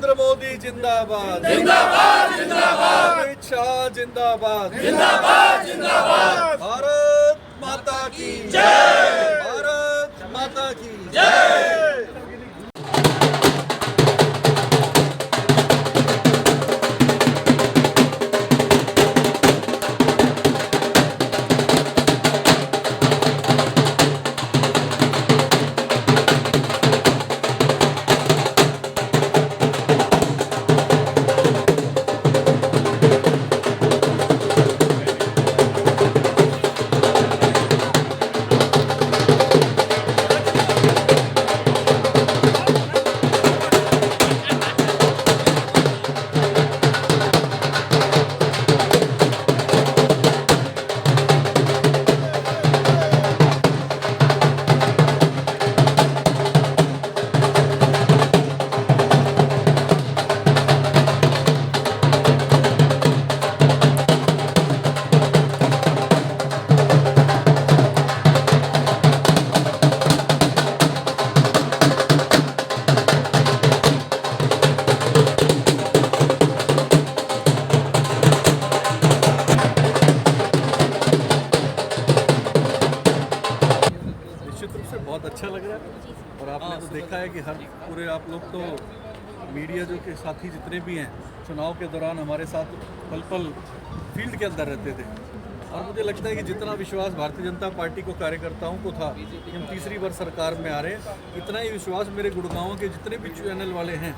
नरेंद्र मोदी जिंदाबाद, जिंदाबाद जिंदाबाद, अमित शाह जिंदाबाद, जिंदाबाद जिंदाबाद, भारत माता की जय, भारत माता की जय। बहुत अच्छा लग रहा है। और आपने तो देखा है कि हर पूरे आप लोग तो मीडिया जो के साथी जितने भी हैं चुनाव के दौरान हमारे साथ पल पल फील्ड के अंदर रहते थे। और मुझे लगता है कि जितना विश्वास भारतीय जनता पार्टी को कार्यकर्ताओं को था कि हम तीसरी बार सरकार में आ रहे हैं, इतना ही विश्वास मेरे गुड़गांव के जितने भी चैनल वाले हैं,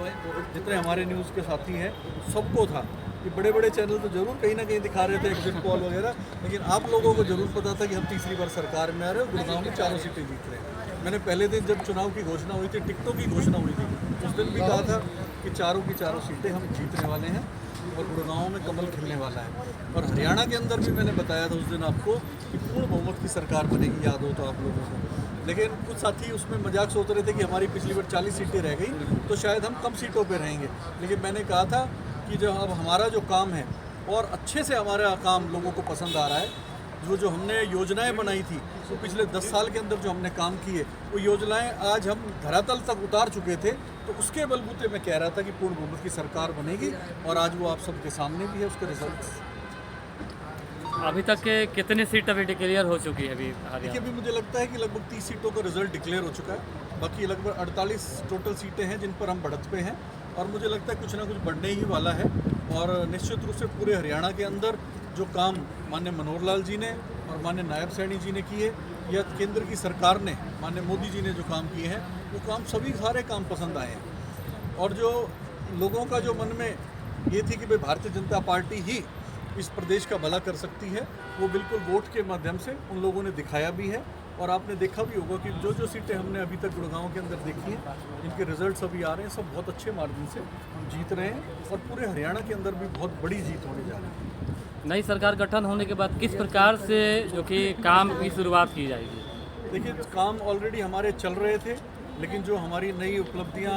जितने हमारे न्यूज़ के साथी हैं, सबको था। कि बड़े बड़े चैनल तो जरूर कहीं ना कहीं दिखा रहे थे एग्जिट पोल वगैरह, लेकिन आप लोगों को जरूर पता था कि हम तीसरी बार सरकार में आ रहे हैं, गुड़गांव में 4 सीटें जीत रहे हैं। मैंने पहले दिन जब चुनाव की घोषणा हुई थी, टिकटों की घोषणा हुई थी, उस दिन भी कहा था कि चारों की चारों सीटें हम जीतने वाले हैं और गुड़गांव में कमल खिलने वाला है। और हरियाणा के अंदर भी मैंने बताया था उस दिन आपको कि पूर्ण बहुमत की सरकार बनेगी, याद हो तो आप लोगों को। लेकिन कुछ साथी उसमें मजाक सोच रहे थे कि हमारी पिछली बार 40 सीटें रह गई तो शायद हम कम सीटों पर रहेंगे। लेकिन मैंने कहा था कि जो अब हमारा जो काम है और अच्छे से हमारा काम लोगों को पसंद आ रहा है, जो हमने योजनाएं बनाई थी तो पिछले 10 साल के अंदर जो हमने काम किए वो योजनाएं आज हम धरातल तक उतार चुके थे। तो उसके बलबूते मैं कह रहा था कि पूर्ण बहुमत की सरकार बनेगी और आज वो आप सबके सामने भी है उसके रिजल्ट। अभी तक के कितनी सीट अभी डिक्लेयर हो चुकी है? देखिए अभी मुझे लगता है कि लगभग 30 सीटों का रिजल्ट डिक्लेयर हो चुका है। बाकी लगभग 48 टोटल सीटें हैं जिन पर हम बढ़त पे हैं और मुझे लगता है कुछ ना कुछ बढ़ने ही वाला है। और निश्चित रूप से पूरे हरियाणा के अंदर जो काम माननीय मनोहर लाल जी ने और माननीय नायब सैनी जी ने किए या केंद्र की सरकार ने माननीय मोदी जी ने जो काम किए हैं, वो काम सारे काम पसंद आए हैं। और जो लोगों का जो मन में ये थी कि भाई भारतीय जनता पार्टी ही इस प्रदेश का भला कर सकती है, वो बिल्कुल वोट के माध्यम से उन लोगों ने दिखाया भी है। और आपने देखा भी होगा कि जो सीटें हमने अभी तक गुड़गांव के अंदर देखी हैं, इनके रिजल्ट्स अभी आ रहे हैं, सब बहुत अच्छे मार्जिन से जीत रहे हैं और पूरे हरियाणा के अंदर भी बहुत बड़ी जीत होने जा रही है। नई सरकार गठन होने के बाद किस प्रकार से जो कि काम की शुरुआत की जाएगी? देखिए काम ऑलरेडी हमारे चल रहे थे, लेकिन जो हमारी नई उपलब्धियां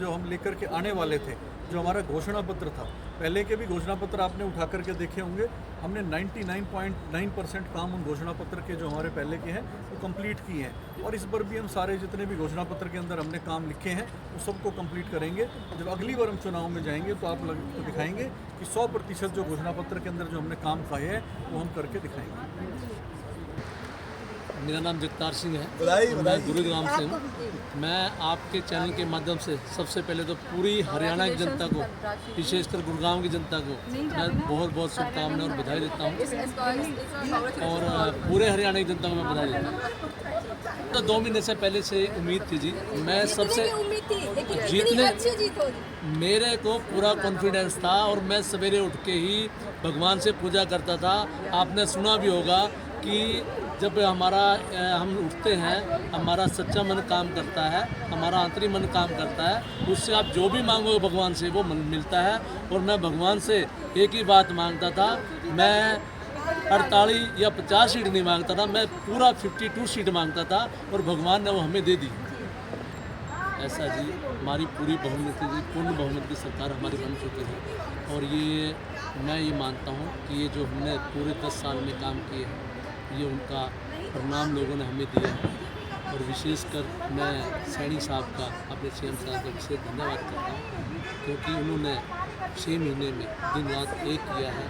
हम लेकर के आने वाले थे, जो हमारा घोषणा पत्र था, पहले के भी घोषणा पत्र आपने उठा करके देखे होंगे, हमने 99.9% काम उन घोषणा पत्र के जो हमारे पहले के हैं वो कंप्लीट किए हैं। और इस बार भी हम सारे जितने भी घोषणा पत्र के अंदर हमने काम लिखे हैं वो सबको कंप्लीट करेंगे। जब अगली बार हम चुनाव में जाएंगे तो आप लोग को दिखाएंगे कि 100% जो घोषणा पत्र के अंदर जो हमने काम किए हैं वो हम करके दिखाएंगे। मेरा नाम जगतार सिंह है, मैं गुरुग्राम से हूँ। मैं आपके चैनल के माध्यम से सबसे पहले तो पूरी हरियाणा की जनता को, विशेषकर गुरुग्राम की जनता को मैं बहुत बहुत शुभकामनाएं और बधाई देता हूँ। और पूरे हरियाणा की जनता को मैं बधाई देता हूँ। तो 2 महीने से पहले से उम्मीद थी जी, मैं सबसे जीतने, मेरे को पूरा कॉन्फिडेंस था और मैं सवेरे उठ के ही भगवान से पूजा करता था। आपने सुना भी होगा कि जब हम उठते हैं, हमारा सच्चा मन काम करता है, हमारा आंतरिक मन काम करता है, उससे आप जो भी मांगोगे भगवान से वो मिलता है। और मैं भगवान से एक ही बात मांगता था, मैं 48 या 50 सीट नहीं मांगता था, मैं पूरा 52 सीट मांगता था और भगवान ने वो हमें दे दी। ऐसा जी हमारी पूरी बहुमत की, पूर्ण बहुमत की सरकार हमारी बन चुकी है। और मैं ये मानता हूँ कि ये जो हमने पूरे 10 साल में काम किए हैं, ये उनका परिणाम लोगों ने हमें दिया है। और विशेषकर मैं सैनी साहब का, अपने CM साहब का विशेष धन्यवाद करता हूँ क्योंकि उन्होंने 6 महीने में दिन रात एक किया है।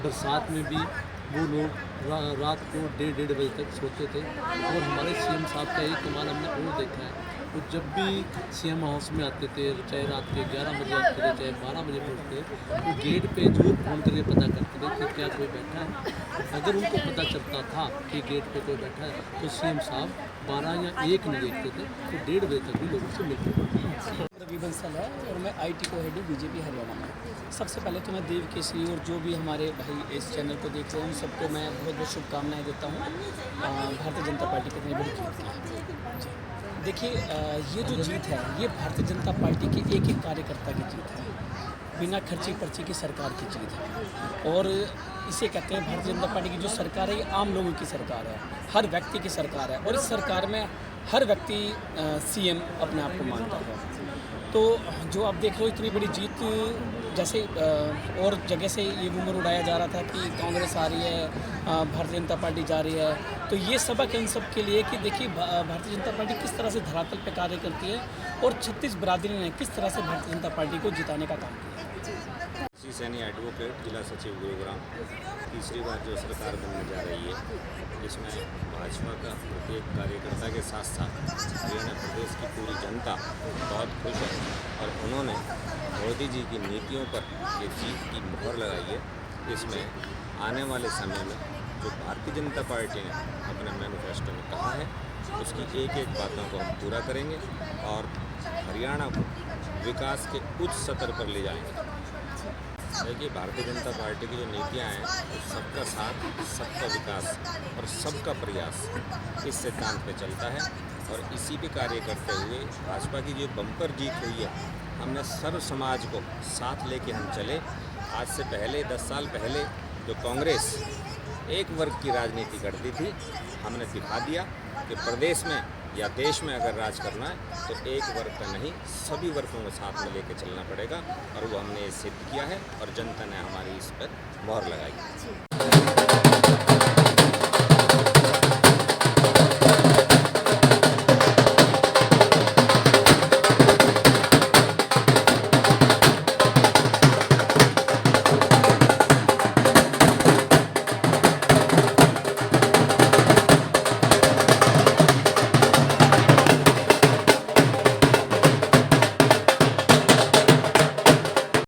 बरसात में भी वो लोग रात को 1:30 बजे तक सोते थे। और हमारे सीएम साहब का एक कमाल हमने और देखा है, वो जब भी सीएम हाउस में आते थे, चाहे रात के 11 बजे आते थे, चाहे 12 बजे पहुँचते, वो गेट पे जरूर फ़ोन करके पता करते थे कि क्या कोई बैठा है। अगर उनको पता चलता था कि गेट पे कोई बैठा है तो सीएम साहब 12 या 1 नहीं देखते थे, तो 1:30 बजे तक भी लोगों से मिलते थे। रवि बंसल है और मैं आईटी को हेड हूँ बीजेपी हरियाणा में। सबसे पहले तो मैं देव केसरी और जो भी हमारे भाई इस चैनल को देख रहे हैं उन सबको मैं बहुत बहुत शुभकामनाएं देता हूँ। भारतीय जनता पार्टी की इतनी बड़ी जीत की। देखिए ये जो जीत है ये भारतीय जनता पार्टी के एक एक कार्यकर्ता की जीत है, बिना खर्ची पर्ची की सरकार की जीत है। और इसे कहते हैं भारतीय जनता पार्टी की जो सरकार है ये आम लोगों की सरकार है, हर व्यक्ति की सरकार है। और इस सरकार में हर व्यक्ति सीएम अपने आप को मानता है। तो जो आप देख रहे हो इतनी बड़ी जीत, जैसे और जगह से ये रूमर उड़ाया जा रहा था कि कांग्रेस आ रही है, भारतीय जनता पार्टी जा रही है, तो ये सबक इन सब के लिए कि देखिए भारतीय जनता पार्टी किस तरह से धरातल पर कार्य करती है और 36 बिरादरी ने किस तरह से भारतीय जनता पार्टी को जिताने का काम किया। श्री सैनी एडवोकेट, जिला सचिव गुरुग्राम। तीसरी बार जो सरकार बनने जा रही है, जिसमें भाजपा का प्रत्येक कार्यकर्ता के साथ साथ हरियाणा प्रदेश की पूरी जनता बहुत खुश है। और उन्होंने मोदी जी की नीतियों पर ये जीत की मोहर लगाई है। इसमें आने वाले समय में जो भारतीय जनता पार्टी ने अपने मैनिफेस्टो में कहा है, उसकी एक एक बातों को हम पूरा करेंगे और हरियाणा को विकास के उच्च स्तर पर ले जाएंगे। देखिए, भारतीय जनता पार्टी की जो नीतियाँ हैं, सबका साथ, सबका विकास और सबका प्रयास, इस सिद्धांत पे चलता है। और इसी पे कार्य करते हुए भाजपा की जो बम्पर जीत हुई है, हमने सर्व समाज को साथ लेके हम चले। आज से पहले 10 साल पहले जो कांग्रेस एक वर्ग की राजनीति करती थी, हमने दिखा दिया कि प्रदेश में या देश में अगर राज करना है तो एक वर्ग का नहीं, सभी वर्गों को साथ में लेके चलना पड़ेगा। और वो हमने सिद्ध किया है और जनता ने हमारी इस पर मोहर लगाई।